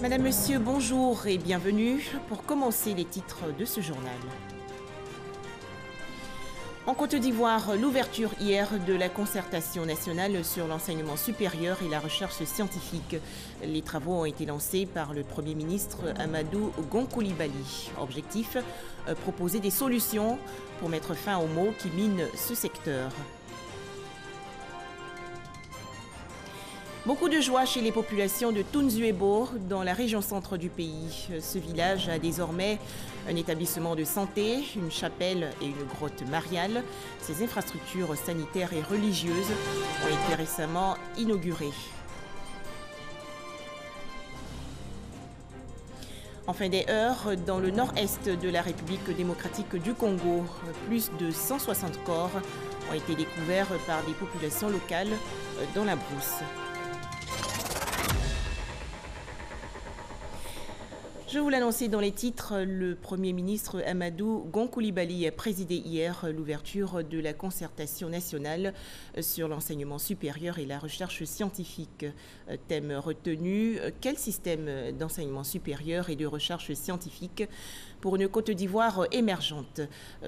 Madame, Monsieur, bonjour et bienvenue. Pour commencer les titres de ce journal. En Côte d'Ivoire, l'ouverture hier de la concertation nationale sur l'enseignement supérieur et la recherche scientifique. Les travaux ont été lancés par le Premier ministre Amadou Gon Coulibaly. Objectif, proposer des solutions pour mettre fin aux maux qui minent ce secteur. Beaucoup de joie chez les populations de Tounzuebo, dans la région centre du pays. Ce village a désormais un établissement de santé, une chapelle et une grotte mariale. Ces infrastructures sanitaires et religieuses ont été récemment inaugurées. En fin des heures, dans le nord-est de la République démocratique du Congo, plus de 160 corps ont été découverts par des populations locales dans la brousse. Je vous l'annonçais dans les titres, le Premier ministre Amadou Gon Coulibaly a présidé hier l'ouverture de la concertation nationale sur l'enseignement supérieur et la recherche scientifique. Thème retenu, quel système d'enseignement supérieur et de recherche scientifique pour une Côte d'Ivoire émergente?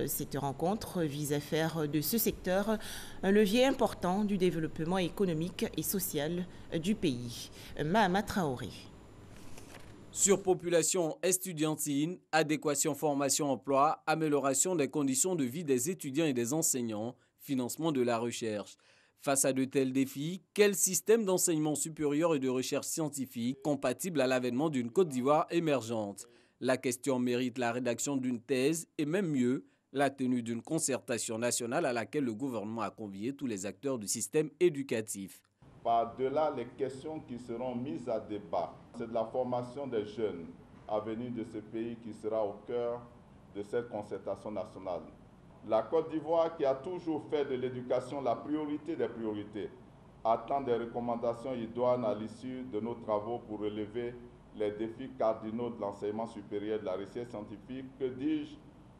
Cette rencontre vise à faire de ce secteur un levier important du développement économique et social du pays. Mahama Traoré. Surpopulation estudiantine, adéquation formation-emploi, amélioration des conditions de vie des étudiants et des enseignants, financement de la recherche. Face à de tels défis, quel système d'enseignement supérieur et de recherche scientifique compatible à l'avènement d'une Côte d'Ivoire émergente? La question mérite la rédaction d'une thèse et même mieux, la tenue d'une concertation nationale à laquelle le gouvernement a convié tous les acteurs du système éducatif. Par-delà les questions qui seront mises à débat, c'est de la formation des jeunes à venir de ce pays qui sera au cœur de cette concertation nationale. La Côte d'Ivoire, qui a toujours fait de l'éducation la priorité des priorités, attend des recommandations idoines à l'issue de nos travaux pour relever les défis cardinaux de l'enseignement supérieur et de la recherche scientifique, que dis-je,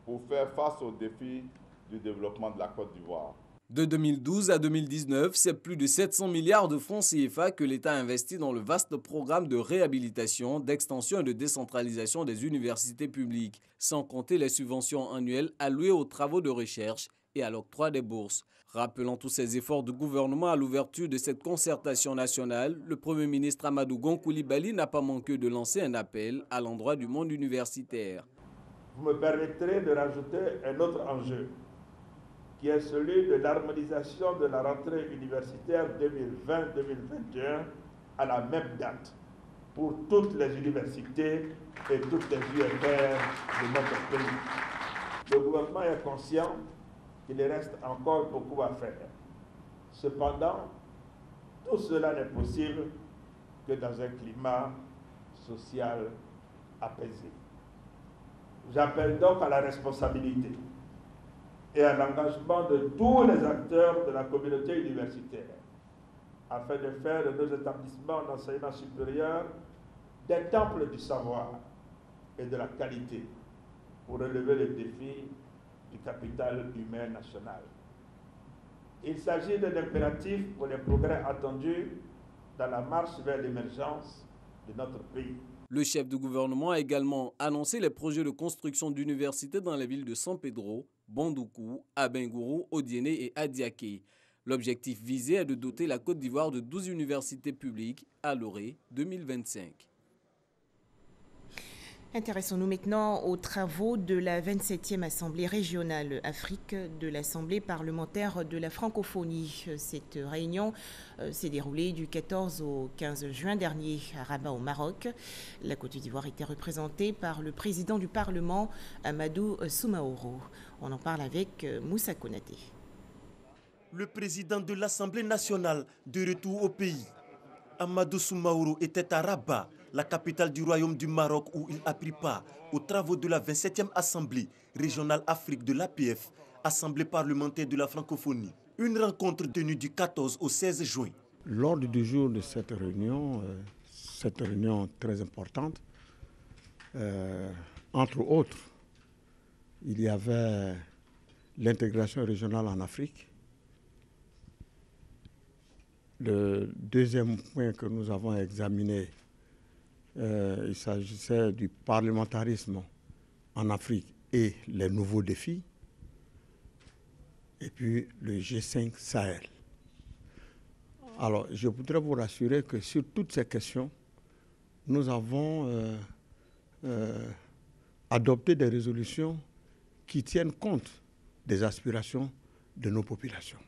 pour faire face aux défis du développement de la Côte d'Ivoire. De 2012 à 2019, c'est plus de 700 milliards de francs CFA que l'État a investi dans le vaste programme de réhabilitation, d'extension et de décentralisation des universités publiques, sans compter les subventions annuelles allouées aux travaux de recherche et à l'octroi des bourses. Rappelant tous ces efforts du gouvernement à l'ouverture de cette concertation nationale, le Premier ministre Amadou Gon Coulibaly n'a pas manqué de lancer un appel à l'endroit du monde universitaire. Vous me permettrez de rajouter un autre enjeu, qui est celui de l'harmonisation de la rentrée universitaire 2020-2021 à la même date pour toutes les universités et toutes les UFR de notre pays. Le gouvernement est conscient qu'il reste encore beaucoup à faire. Cependant, tout cela n'est possible que dans un climat social apaisé. J'appelle donc à la responsabilité et à l'engagement de tous les acteurs de la communauté universitaire afin de faire de nos établissements d'enseignement supérieur des temples du savoir et de la qualité pour relever les défis du capital humain national. Il s'agit d'un impératif pour les progrès attendus dans la marche vers l'émergence de notre pays. Le chef du gouvernement a également annoncé les projets de construction d'universités dans les villes de San Pedro, Bondoukou, Abengourou, Odiéné et Adiaké. L'objectif visé est de doter la Côte d'Ivoire de 12 universités publiques à l'horizon 2025. Intéressons-nous maintenant aux travaux de la 27e Assemblée régionale Afrique de l'Assemblée parlementaire de la francophonie. Cette réunion s'est déroulée du 14 au 15 juin dernier à Rabat au Maroc. La Côte d'Ivoire était représentée par le président du Parlement, Amadou Soumaoro. On en parle avec Moussa Konaté. Le président de l'Assemblée nationale de retour au pays, Amadou Soumaoro, était à Rabat, la capitale du Royaume du Maroc, où il a pris part aux travaux de la 27e Assemblée régionale Afrique de l'APF, Assemblée parlementaire de la francophonie. Une rencontre tenue du 14 au 16 juin. L'ordre du jour de cette réunion très importante, entre autres, il y avait l'intégration régionale en Afrique. Le deuxième point que nous avons examiné, Il s'agissait du parlementarisme en Afrique et les nouveaux défis. Et puis le G5 Sahel. Alors, je voudrais vous rassurer que sur toutes ces questions, nous avons adopté des résolutions qui tiennent compte des aspirations de nos populations.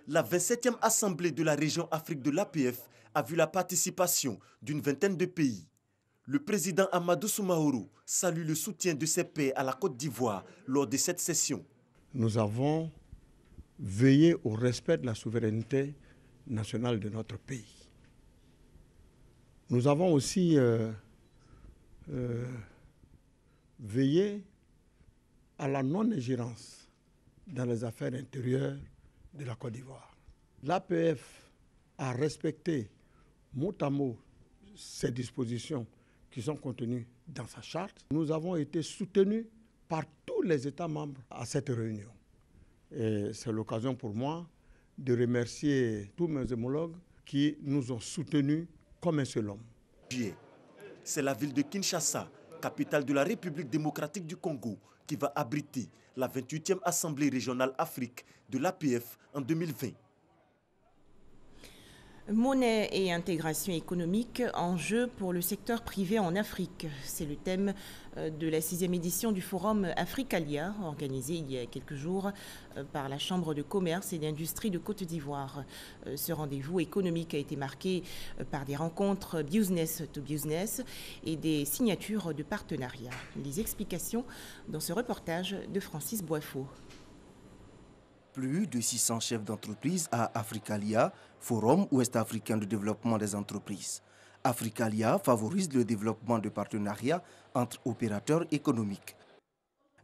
La 27e Assemblée de la région Afrique de l'APF a vu la participation d'une vingtaine de pays. Le président Amadou Soumaoro salue le soutien de ces pays à la Côte d'Ivoire lors de cette session. Nous avons veillé au respect de la souveraineté nationale de notre pays. Nous avons aussi veillé à la non-ingérence dans les affaires intérieures de la Côte d'Ivoire. L'APF a respecté mot à mot ces dispositions qui sont contenues dans sa charte. Nous avons été soutenus par tous les États membres à cette réunion. Et c'est l'occasion pour moi de remercier tous mes homologues qui nous ont soutenus comme un seul homme. C'est la ville de Kinshasa, capitale de la République démocratique du Congo, qui va abriter la 28e Assemblée régionale Afrique de l'APF en 2020. Monnaie et intégration économique, enjeux pour le secteur privé en Afrique. C'est le thème de la 6e édition du Forum Africalia, organisé il y a quelques jours par la Chambre de commerce et d'industrie de Côte d'Ivoire. Ce rendez-vous économique a été marqué par des rencontres business to business et des signatures de partenariats. Les explications dans ce reportage de Francis Boifo. Plus de 600 chefs d'entreprise à Africalia, Forum ouest-africain de développement des entreprises. Africalia favorise le développement de partenariats entre opérateurs économiques.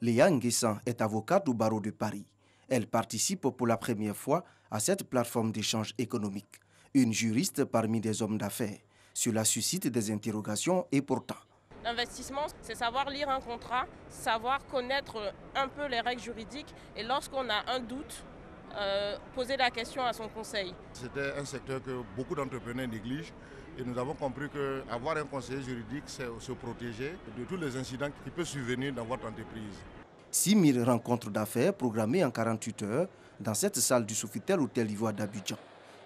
Léa Nguessan est avocate au barreau de Paris. Elle participe pour la première fois à cette plateforme d'échange économique. Une juriste parmi des hommes d'affaires. Cela suscite des interrogations et pourtant. L'investissement, c'est savoir lire un contrat, savoir connaître un peu les règles juridiques et lorsqu'on a un doute, poser la question à son conseil. C'était un secteur que beaucoup d'entrepreneurs négligent et nous avons compris qu'avoir un conseiller juridique, c'est se protéger de tous les incidents qui peuvent survenir dans votre entreprise. 6 000 rencontres d'affaires programmées en 48 heures dans cette salle du Sofitel Hôtel Ivoire d'Abidjan.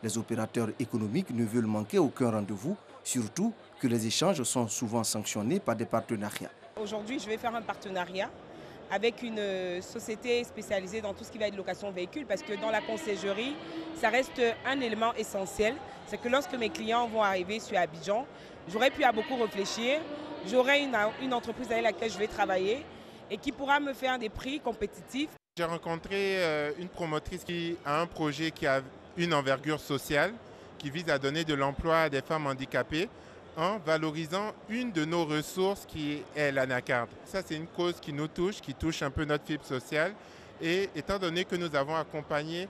Les opérateurs économiques ne veulent manquer aucun rendez-vous, surtout que les échanges sont souvent sanctionnés par des partenariats. Aujourd'hui, je vais faire un partenariat avec une société spécialisée dans tout ce qui va être location véhicule parce que dans la conciergerie, ça reste un élément essentiel. C'est que lorsque mes clients vont arriver sur Abidjan, j'aurai pu à beaucoup réfléchir, j'aurai une entreprise avec laquelle je vais travailler et qui pourra me faire des prix compétitifs. J'ai rencontré une promotrice qui a un projet qui a une envergure sociale qui vise à donner de l'emploi à des femmes handicapées en valorisant une de nos ressources qui est l'anacarde. Ça, c'est une cause qui nous touche, qui touche un peu notre fibre sociale. Et étant donné que nous avons accompagné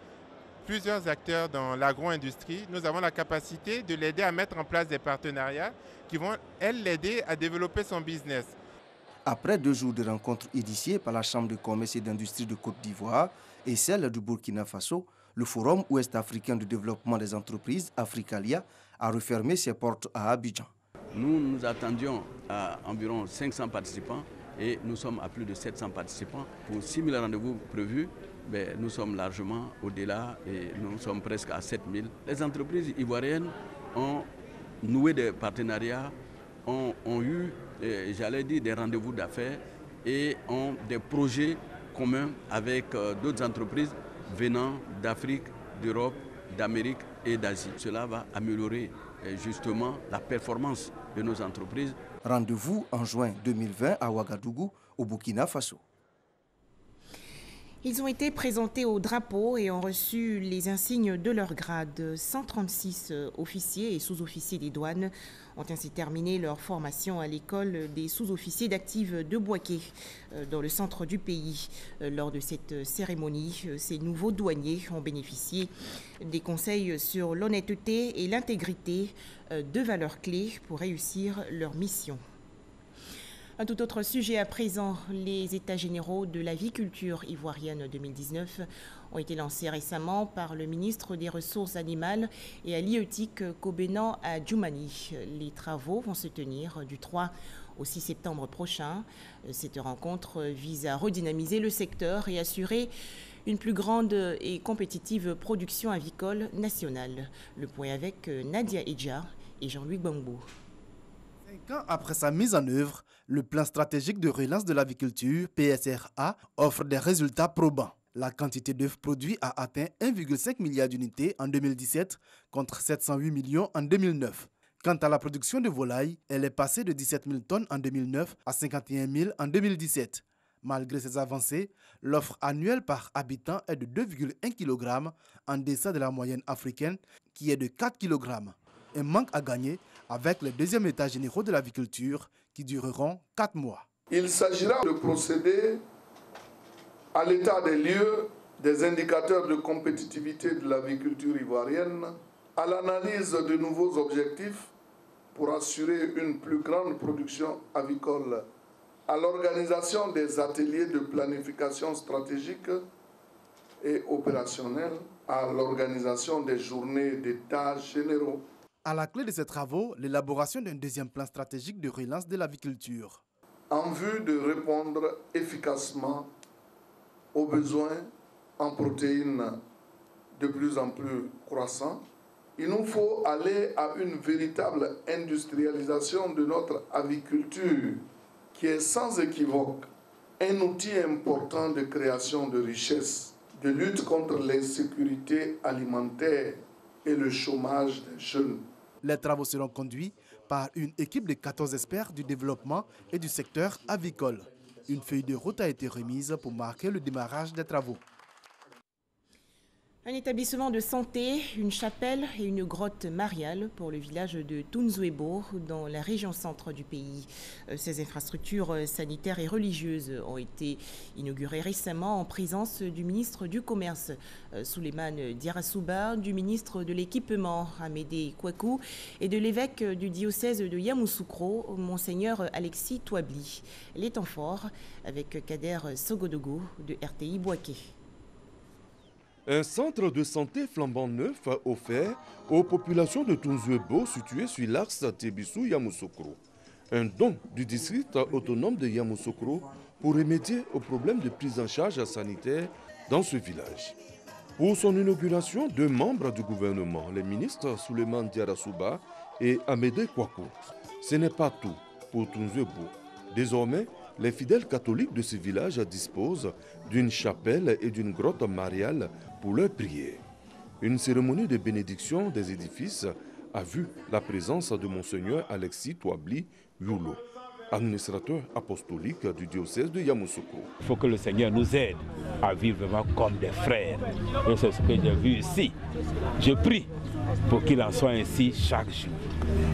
plusieurs acteurs dans l'agro-industrie, nous avons la capacité de l'aider à mettre en place des partenariats qui vont, elles, l'aider à développer son business. Après 2 jours de rencontres initiées par la Chambre de commerce et d'industrie de Côte d'Ivoire et celle du Burkina Faso, le Forum ouest-africain de développement des entreprises, Africalia, a refermé ses portes à Abidjan. Nous attendions à environ 500 participants et nous sommes à plus de 700 participants. Pour 6 000 rendez-vous prévus, nous sommes largement au-delà et nous sommes presque à 7 000. Les entreprises ivoiriennes ont noué des partenariats, ont eu, j'allais dire, des rendez-vous d'affaires et ont des projets communs avec d'autres entreprises venant d'Afrique, d'Europe, d'Amérique et d'Asie. Cela va améliorer justement la performance de nos entreprises. Rendez-vous en juin 2020 à Ouagadougou, au Burkina Faso. Ils ont été présentés au drapeau et ont reçu les insignes de leur grade. 136 officiers et sous-officiers des douanes ont ainsi terminé leur formation à l'école des sous-officiers d'active de Bouaké, dans le centre du pays. Lors de cette cérémonie, ces nouveaux douaniers ont bénéficié des conseils sur l'honnêteté et l'intégrité, 2 valeurs clés pour réussir leur mission. Un tout autre sujet à présent, les états généraux de l'aviculture ivoirienne 2019 ont été lancés récemment par le ministre des Ressources animales et halieutique Kobenan Adjoumani. Les travaux vont se tenir du 3 au 6 septembre prochain. Cette rencontre vise à redynamiser le secteur et assurer une plus grande et compétitive production avicole nationale. Le point avec Nadia Edja et Jean-Louis Gbangbo. 5 ans après sa mise en œuvre, le plan stratégique de relance de l'aviculture, PSRA, offre des résultats probants. La quantité d'œufs produits a atteint 1,5 milliard d'unités en 2017 contre 708 millions en 2009. Quant à la production de volailles, elle est passée de 17 000 tonnes en 2009 à 51 000 en 2017. Malgré ces avancées, l'offre annuelle par habitant est de 2,1 kg en deçà de la moyenne africaine qui est de 4 kg. Un manque à gagner avec les deuxièmes états généraux de l'aviculture qui dureront 4 mois. Il s'agira de procéder à l'état des lieux des indicateurs de compétitivité de l'aviculture ivoirienne, à l'analyse de nouveaux objectifs pour assurer une plus grande production avicole, à l'organisation des ateliers de planification stratégique et opérationnelle, à l'organisation des journées d'états généraux. À la clé de ces travaux, l'élaboration d'un deuxième plan stratégique de relance de l'aviculture. En vue de répondre efficacement aux besoins en protéines de plus en plus croissants, il nous faut aller à une véritable industrialisation de notre aviculture qui est sans équivoque un outil important de création de richesses, de lutte contre l'insécurité alimentaire et le chômage des jeunes. Les travaux seront conduits par une équipe de 14 experts du développement et du secteur avicole. Une feuille de route a été remise pour marquer le démarrage des travaux. Un établissement de santé, une chapelle et une grotte mariale pour le village de Tunzuebo dans la région centre du pays. Ces infrastructures sanitaires et religieuses ont été inaugurées récemment en présence du ministre du Commerce, Souleymane Diarra-Souba, du ministre de l'Équipement, Amédée Kouakou, et de l'évêque du diocèse de Yamoussoukro, Monseigneur Alexis Touabli. Les temps forts avec Kader Sogodogo de RTI Bouaké. Un centre de santé flambant neuf offert aux populations de Tunzuebo situées sur l'axe Tébissou-Yamoussoukro. Un don du district autonome de Yamoussoukro pour remédier aux problèmes de prise en charge sanitaire dans ce village. Pour son inauguration, 2 membres du gouvernement, les ministres Souleymane Diarra-Souba et Amédée Kouakou. Ce n'est pas tout pour Tunzuebo. Désormais, les fidèles catholiques de ce village disposent d'une chapelle et d'une grotte mariale pour leurs prières. Une cérémonie de bénédiction des édifices a vu la présence de Monseigneur Alexis Touabli Yulo, administrateur apostolique du diocèse de Yamoussoukro. Il faut que le Seigneur nous aide à vivre vraiment comme des frères. Et c'est ce que j'ai vu ici. Je prie pour qu'il en soit ainsi chaque jour.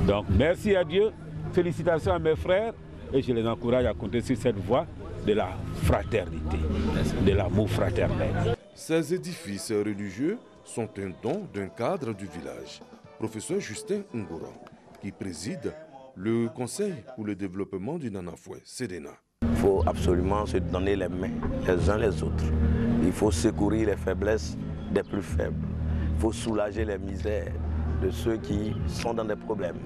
Donc merci à Dieu, félicitations à mes frères et je les encourage à compter sur cette voie de la fraternité, de l'amour fraternel. Ces édifices religieux sont un don d'un cadre du village, professeur Justin Ngora, qui préside le Conseil pour le développement du Nanafoué, Sedena. Il faut absolument se donner les mains les uns les autres. Il faut secourir les faiblesses des plus faibles. Il faut soulager les misères de ceux qui sont dans des problèmes.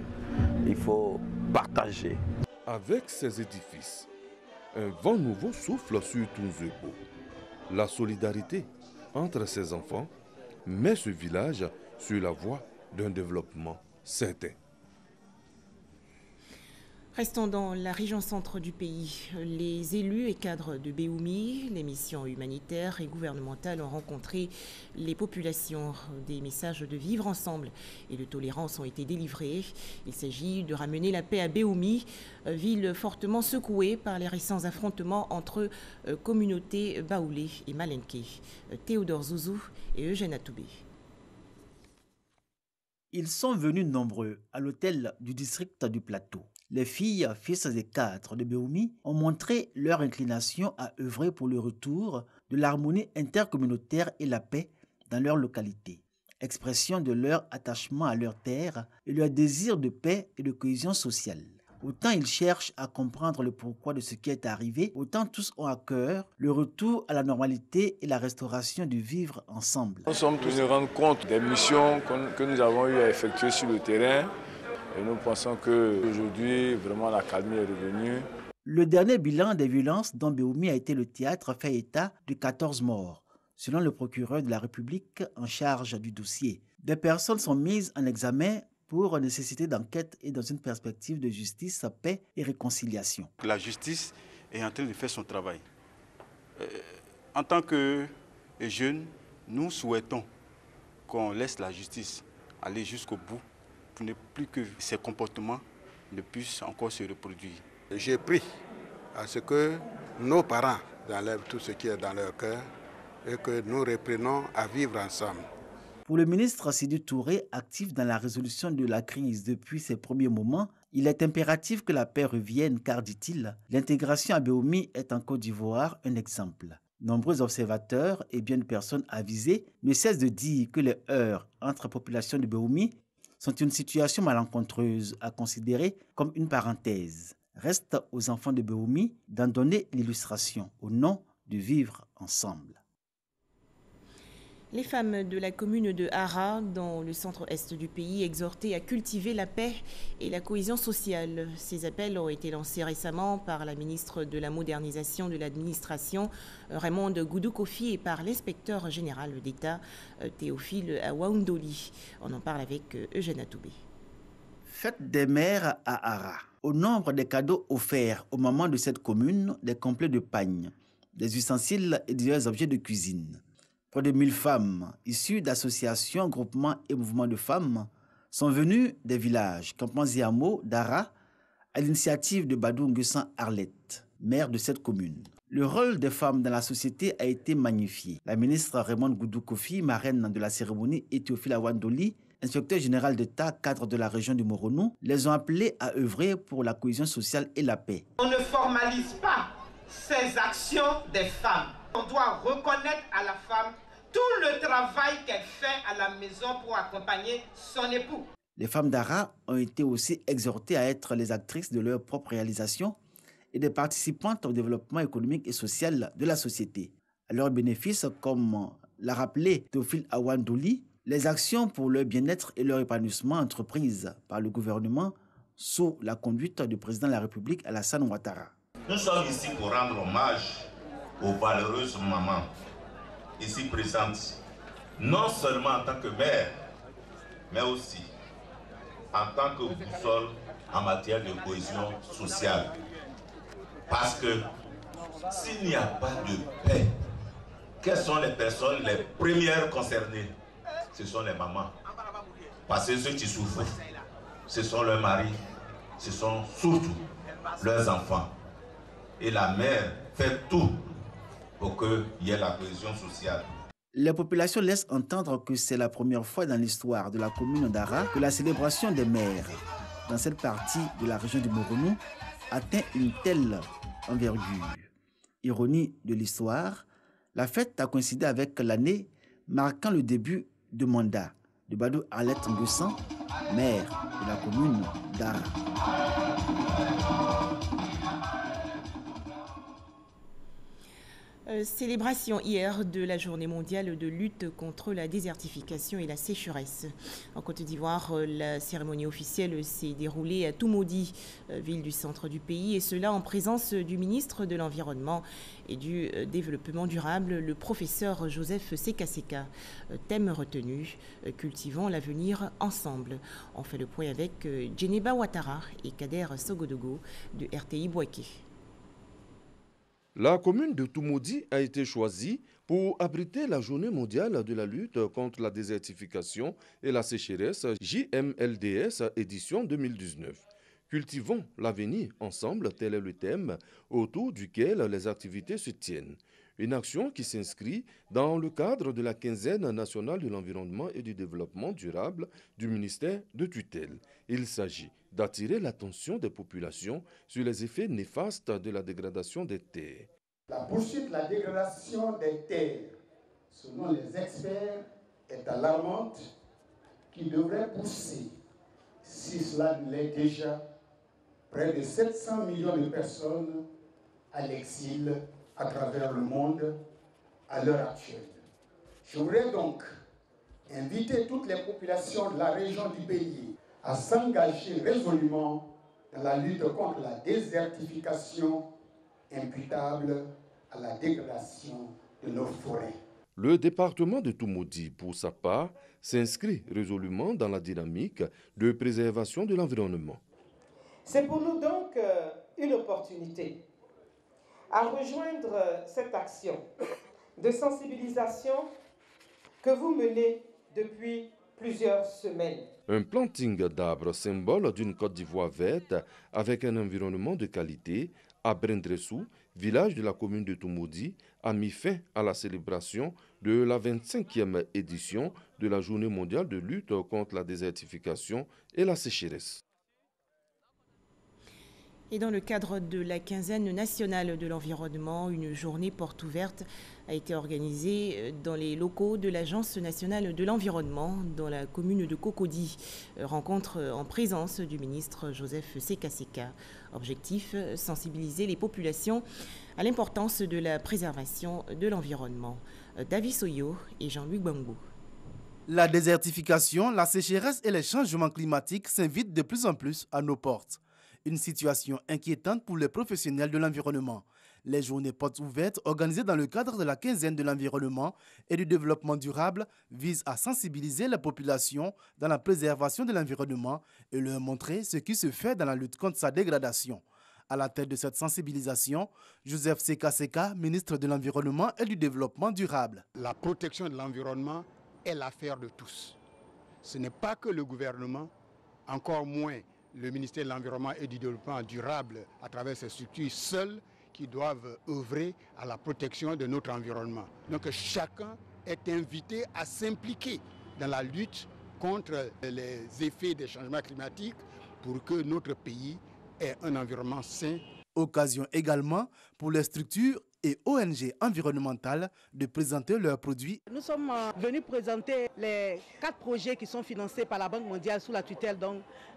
Il faut partager. Avec ces édifices, un vent nouveau souffle sur Tunzuebo. La solidarité entre ces enfants met ce village sur la voie d'un développement certain. Restons dans la région centre du pays. Les élus et cadres de Béoumi, les missions humanitaires et gouvernementales ont rencontré les populations. Des messages de vivre ensemble et de tolérance ont été délivrés. Il s'agit de ramener la paix à Béoumi, ville fortement secouée par les récents affrontements entre communautés baoulées et malinké. Théodore Zouzou et Eugène Atoubé. Ils sont venus nombreux à l'hôtel du district du Plateau. Les filles, fils et cadres de Béoumi ont montré leur inclination à œuvrer pour le retour de l'harmonie intercommunautaire et la paix dans leur localité. Expression de leur attachement à leur terre et leur désir de paix et de cohésion sociale. Autant ils cherchent à comprendre le pourquoi de ce qui est arrivé, autant tous ont à cœur le retour à la normalité et la restauration du vivre ensemble. Nous sommes tous rendre compte des missions que nous avons eu à effectuer sur le terrain et nous pensons qu'aujourd'hui, vraiment la calme est revenue. Le dernier bilan des violences dont Béoumi a été le théâtre fait état de 14 morts, selon le procureur de la République en charge du dossier. Des personnes sont mises en examen pour nécessité d'enquête et dans une perspective de justice, paix et réconciliation. La justice est en train de faire son travail. En tant que jeunes, nous souhaitons qu'on laisse la justice aller jusqu'au bout pour ne plus que ces comportements ne puissent encore se reproduire. J'ai pris à ce que nos parents enlèvent tout ce qui est dans leur cœur et que nous reprenons à vivre ensemble. Pour le ministre Sidi Touré, actif dans la résolution de la crise depuis ses premiers moments, il est impératif que la paix revienne car, dit-il, l'intégration à Béoumi est en Côte d'Ivoire un exemple. Nombreux observateurs et bien de personnes avisées ne cessent de dire que les heurts entre la population de Béoumi sont une situation malencontreuse à considérer comme une parenthèse. Reste aux enfants de Béoumi d'en donner l'illustration au nom de vivre ensemble. Les femmes de la commune de Hara, dans le centre-est du pays, exhortées à cultiver la paix et la cohésion sociale. Ces appels ont été lancés récemment par la ministre de la Modernisation de l'administration, Raymond Goudou-Kofi, et par l'inspecteur général d'État, Théophile Awaoundoli. On en parle avec Eugène Atoubé. Fête des mères à Hara. Au nombre des cadeaux offerts aux mamans de cette commune, des complets de pagne, des ustensiles et divers objets de cuisine. Près de 1000 femmes, issues d'associations, groupements et mouvements de femmes, sont venues des villages campements et hameaux d'Hara à l'initiative de Badou Nguessan Arlette, maire de cette commune. Le rôle des femmes dans la société a été magnifié. La ministre Raymond Goudou-Kofi, marraine de la cérémonie, et Théophile Awaoundoli, inspecteur général d'État, cadre de la région du Moronou, les ont appelés à œuvrer pour la cohésion sociale et la paix. On ne formalise pas ces actions des femmes. On doit reconnaître à la femme tout le travail qu'elle fait à la maison pour accompagner son époux. Les femmes d'Hara ont été aussi exhortées à être les actrices de leur propre réalisation et des participantes au développement économique et social de la société. À leur bénéfice, comme l'a rappelé Théophile Awaoundoli, les actions pour leur bien-être et leur épanouissement entreprises par le gouvernement sous la conduite du président de la République Alassane Ouattara. Nous sommes ici pour rendre hommage aux valeureuses mamans ici présentes, non seulement en tant que mère, mais aussi en tant que boussole en matière de cohésion sociale. Parce que s'il n'y a pas de paix, quelles sont les personnes les premières concernées? Ce sont les mamans. Parce que ceux qui souffrent, ce sont leurs maris, ce sont surtout leurs enfants. Et la mère fait tout pour qu'il y ait la cohésion sociale. Les populations laissent entendre que c'est la première fois dans l'histoire de la commune d'Hara que la célébration des mères dans cette partie de la région du Moronou atteint une telle envergure. Ironie de l'histoire, la fête a coïncidé avec l'année marquant le début de mandat de Badou Arlette Nguessan, maire de la commune d'Hara. Célébration hier de la journée mondiale de lutte contre la désertification et la sécheresse. En Côte d'Ivoire, la cérémonie officielle s'est déroulée à Toumoudi, ville du centre du pays, et cela en présence du ministre de l'Environnement et du Développement durable, le professeur Joseph Sekaseka. Thème retenu, cultivons l'avenir ensemble. On fait le point avec Djeneba Ouattara et Kader Sogodogo de RTI Bouaké. La commune de Toumoudi a été choisie pour abriter la journée mondiale de la lutte contre la désertification et la sécheresse JMLDS édition 2019. Cultivons l'avenir ensemble, tel est le thème autour duquel les activités se tiennent. Une action qui s'inscrit dans le cadre de la quinzaine nationale de l'environnement et du développement durable du ministère de tutelle. Il s'agit d'attirer l'attention des populations sur les effets néfastes de la dégradation des terres. La poursuite de la dégradation des terres, selon les experts, est alarmante qui devrait pousser, si cela ne l'est déjà, près de 700 millions de personnes à l'exil à travers le monde à l'heure actuelle. Je voudrais donc inviter toutes les populations de la région du pays à s'engager résolument dans la lutte contre la désertification imputable à la dégradation de nos forêts. Le département de Toumoudi, pour sa part, s'inscrit résolument dans la dynamique de préservation de l'environnement. C'est pour nous donc une opportunité à rejoindre cette action de sensibilisation que vous menez depuis plusieurs semaines. Un planting d'arbres, symbole d'une Côte d'Ivoire verte avec un environnement de qualité, à Brendressou, village de la commune de Toumoudi, a mis fin à la célébration de la 25e édition de la Journée mondiale de lutte contre la désertification et la sécheresse. Et dans le cadre de la quinzaine nationale de l'environnement, une journée porte ouverte a été organisée dans les locaux de l'Agence nationale de l'environnement dans la commune de Cocody. Rencontre en présence du ministre Joseph Sekaseka. Objectif, sensibiliser les populations à l'importance de la préservation de l'environnement. David Soyo et Jean-Luc Bangou. La désertification, la sécheresse et les changements climatiques s'invitent de plus en plus à nos portes. Une situation inquiétante pour les professionnels de l'environnement. Les journées portes ouvertes organisées dans le cadre de la quinzaine de l'environnement et du développement durable visent à sensibiliser la population dans la préservation de l'environnement et leur montrer ce qui se fait dans la lutte contre sa dégradation. À la tête de cette sensibilisation, Joseph Sekaseka, ministre de l'Environnement et du Développement durable. La protection de l'environnement est l'affaire de tous. Ce n'est pas que le gouvernement, encore moins le ministère de l'Environnement et du Développement durable à travers ses structures seules qui doivent œuvrer à la protection de notre environnement. Donc chacun est invité à s'impliquer dans la lutte contre les effets des changements climatiques pour que notre pays ait un environnement sain. Occasion également pour les structures et ONG environnementales de présenter leurs produits. Nous sommes venus présenter les 4 projets qui sont financés par la Banque mondiale sous la tutelle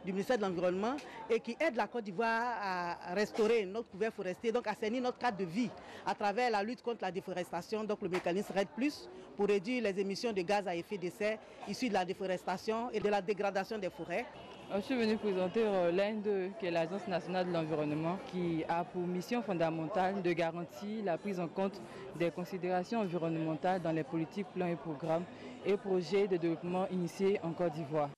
du ministère de l'Environnement et qui aident la Côte d'Ivoire à restaurer notre couvert forestier, donc à assainir notre cadre de vie à travers la lutte contre la déforestation, donc le mécanisme REDD+, pour réduire les émissions de gaz à effet de serre issues de la déforestation et de la dégradation des forêts. Je suis venu présenter l'ANDE, qui est l'Agence nationale de l'environnement, qui a pour mission fondamentale de garantir la prise en compte des considérations environnementales dans les politiques, plans et programmes et projets de développement initiés en Côte d'Ivoire.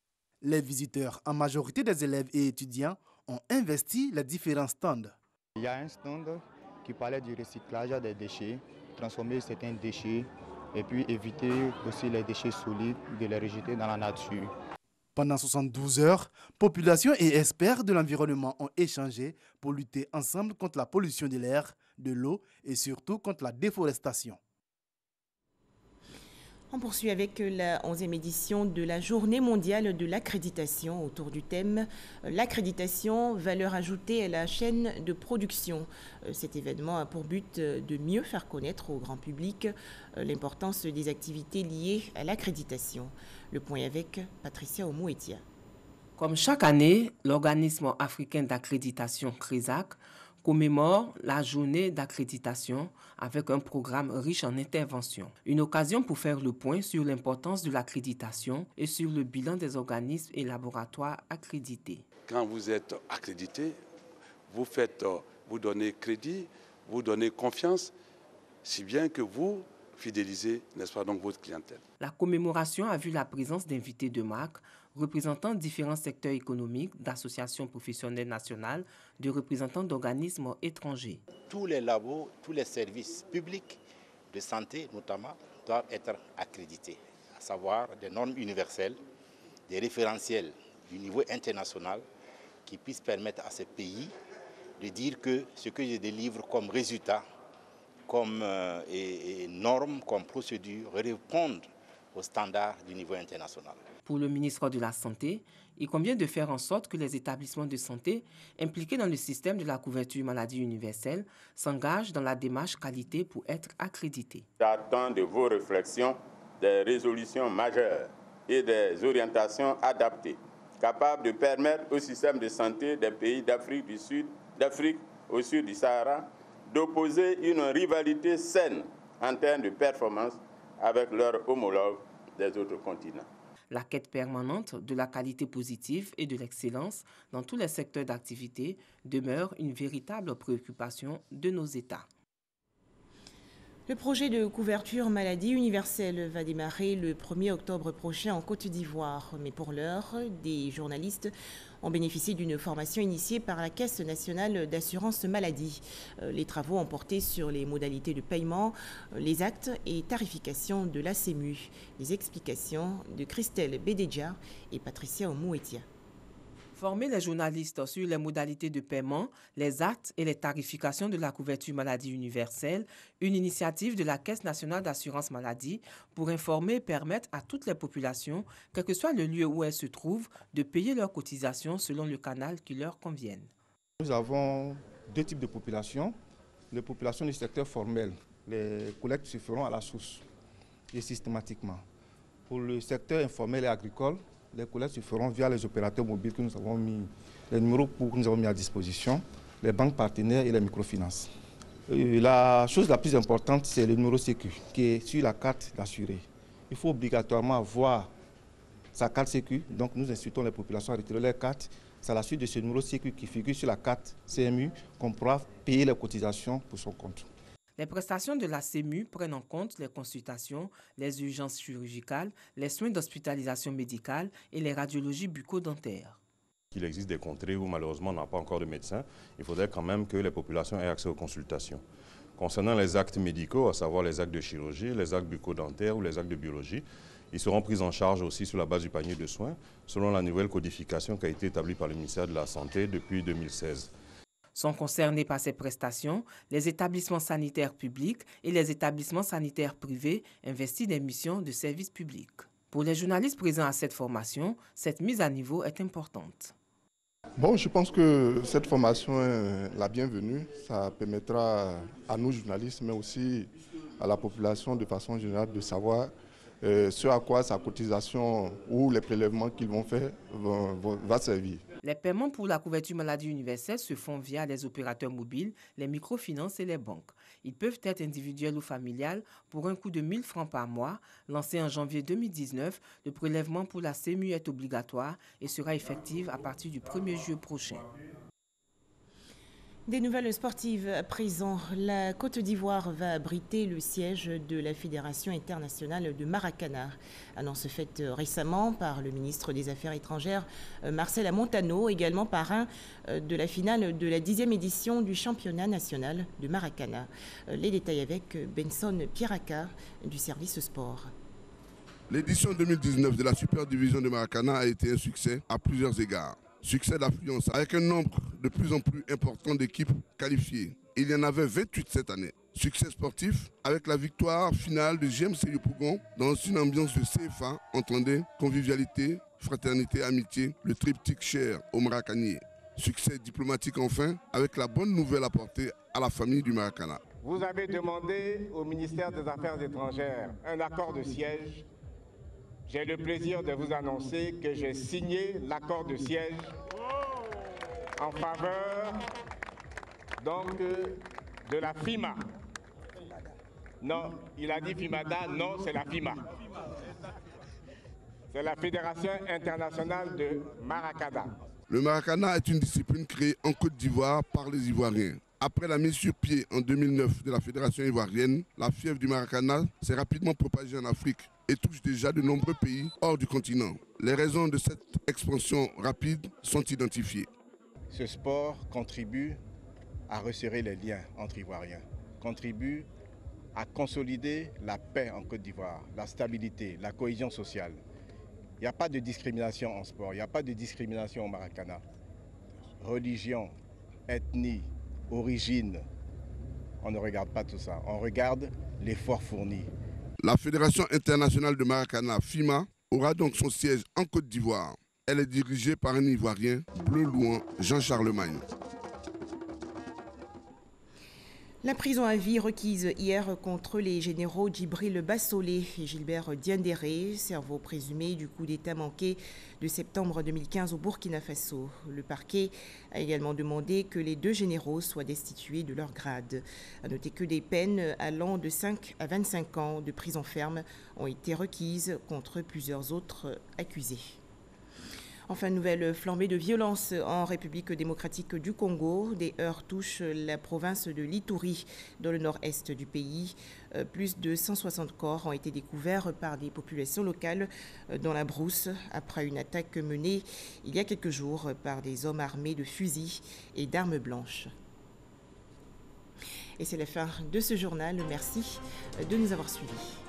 Les visiteurs, en majorité des élèves et étudiants, ont investi les différents stands. Il y a un stand qui parlait du recyclage des déchets, transformer certains déchets et puis éviter aussi les déchets solides de les rejeter dans la nature. Pendant 72 heures, population et experts de l'environnement ont échangé pour lutter ensemble contre la pollution de l'air, de l'eau et surtout contre la déforestation. On poursuit avec la 11e édition de la Journée mondiale de l'accréditation autour du thème « L'accréditation, valeur ajoutée à la chaîne de production ». Cet événement a pour but de mieux faire connaître au grand public l'importance des activités liées à l'accréditation. Le point avec Patricia Omouetia. Comme chaque année, l'organisme africain d'accréditation CRESAC commémore la journée d'accréditation avec un programme riche en interventions. Une occasion pour faire le point sur l'importance de l'accréditation et sur le bilan des organismes et laboratoires accrédités. Quand vous êtes accrédité, vous donnez crédit, vous donnez confiance, si bien que vous fidélisez, n'est-ce pas, donc votre clientèle. La commémoration a vu la présence d'invités de marque représentant différents secteurs économiques, d'associations professionnelles nationales, de représentants d'organismes étrangers. Tous les labos, tous les services publics de santé notamment doivent être accrédités, à savoir des normes universelles, des référentiels du niveau international qui puissent permettre à ces pays de dire que ce que je délivre comme résultat, comme normes, comme procédures, répondent aux standards du niveau international. Pour le ministre de la Santé, il convient de faire en sorte que les établissements de santé impliqués dans le système de la couverture maladie universelle s'engagent dans la démarche qualité pour être accrédités. J'attends de vos réflexions des résolutions majeures et des orientations adaptées capable de permettre au système de santé des pays d'Afrique du Sud, d'Afrique au sud du Sahara, d'opposer une rivalité saine en termes de performance avec leurs homologues des autres continents. La quête permanente de la qualité positive et de l'excellence dans tous les secteurs d'activité demeure une véritable préoccupation de nos États. Le projet de couverture maladie universelle va démarrer le 1er octobre prochain en Côte d'Ivoire. Mais pour l'heure, des journalistes ont bénéficié d'une formation initiée par la Caisse nationale d'assurance maladie. Les travaux ont porté sur les modalités de paiement, les actes et tarification de la CEMU. Les explications de Christelle Bédédja et Patricia Omouetia. Former les journalistes sur les modalités de paiement, les actes et les tarifications de la couverture maladie universelle, une initiative de la Caisse nationale d'assurance maladie pour informer et permettre à toutes les populations, quel que soit le lieu où elles se trouvent, de payer leurs cotisations selon le canal qui leur convienne. Nous avons deux types de populations. Les populations du secteur formel, les collectes se feront à la source et systématiquement. Pour le secteur informel et agricole, les collectes se feront via les opérateurs mobiles que nous avons mis, les numéros que nous avons mis à disposition, les banques partenaires et les microfinances. La chose la plus importante, c'est le numéro Sécu qui est sur la carte d'assuré. Il faut obligatoirement avoir sa carte Sécu, donc nous incitons les populations à retirer leur carte. C'est à la suite de ce numéro Sécu qui figure sur la carte CMU qu'on pourra payer les cotisations pour son compte. Les prestations de la CEMU prennent en compte les consultations, les urgences chirurgicales, les soins d'hospitalisation médicale et les radiologies bucco-dentaires. Il existe des contrées où malheureusement on n'a pas encore de médecins. Il faudrait quand même que les populations aient accès aux consultations. Concernant les actes médicaux, à savoir les actes de chirurgie, les actes bucco-dentaires ou les actes de biologie, ils seront pris en charge aussi sur la base du panier de soins, selon la nouvelle codification qui a été établie par le ministère de la Santé depuis 2016. Sont concernés par ces prestations les établissements sanitaires publics et les établissements sanitaires privés investis des missions de service public. Pour les journalistes présents à cette formation, cette mise à niveau est importante. Bon, je pense que cette formation est la bienvenue. Ça permettra à nous journalistes, mais aussi à la population de façon générale de savoir ce à quoi sa cotisation ou les prélèvements qu'ils vont faire va servir. Les paiements pour la couverture maladie universelle se font via les opérateurs mobiles, les microfinances et les banques. Ils peuvent être individuels ou familiales pour un coût de 1 000 francs par mois. Lancé en janvier 2019, le prélèvement pour la CEMU est obligatoire et sera effectif à partir du 1er juillet prochain. Des nouvelles sportives à présent. La Côte d'Ivoire va abriter le siège de la Fédération internationale de Maracana. Annonce faite récemment par le ministre des Affaires étrangères Marcel Amontano, également parrain de la finale de la 10e édition du championnat national de Maracana. Les détails avec Benson Pierraka du service sport. L'édition 2019 de la Super Division de Maracana a été un succès à plusieurs égards. Succès d'affluence avec un nombre de plus en plus important d'équipes qualifiées. Il y en avait 28 cette année. Succès sportif avec la victoire finale de GMC Yopougon dans une ambiance de CFA, entendez, convivialité, fraternité, amitié, le triptyque cher aux Maracaniers. Succès diplomatique enfin avec la bonne nouvelle apportée à la famille du Maracana. Vous avez demandé au ministère des Affaires étrangères un accord de siège. J'ai le plaisir de vous annoncer que j'ai signé l'accord de siège en faveur donc de la FIMA. Non, il a dit FIMADA, non, c'est la FIMA. C'est la Fédération internationale de Maracana. Le Maracana est une discipline créée en Côte d'Ivoire par les Ivoiriens. Après la mise sur pied en 2009 de la Fédération ivoirienne, la fièvre du Maracana s'est rapidement propagée en Afrique et touche déjà de nombreux pays hors du continent. Les raisons de cette expansion rapide sont identifiées. Ce sport contribue à resserrer les liens entre Ivoiriens, contribue à consolider la paix en Côte d'Ivoire, la stabilité, la cohésion sociale. Il n'y a pas de discrimination en sport, il n'y a pas de discrimination au Maracana. Religion, ethnie, origine, on ne regarde pas tout ça, on regarde l'effort fourni. La Fédération internationale de Maracana, FIMA, aura donc son siège en Côte d'Ivoire. Elle est dirigée par un Ivoirien, bleu-louan, Jean Charlemagne. La prison à vie requise hier contre les généraux Djibril Bassolé et Gilbert Diendéré, cerveau présumé du coup d'État manqué de septembre 2015 au Burkina Faso. Le parquet a également demandé que les deux généraux soient destitués de leur grade. À noter que des peines allant de 5 à 25 ans de prison ferme ont été requises contre plusieurs autres accusés. Enfin, nouvelle flambée de violence en République démocratique du Congo. Des heurts touchent la province de l'Ituri, dans le nord-est du pays. Plus de 160 corps ont été découverts par des populations locales dans la brousse après une attaque menée il y a quelques jours par des hommes armés de fusils et d'armes blanches. Et c'est la fin de ce journal. Merci de nous avoir suivis.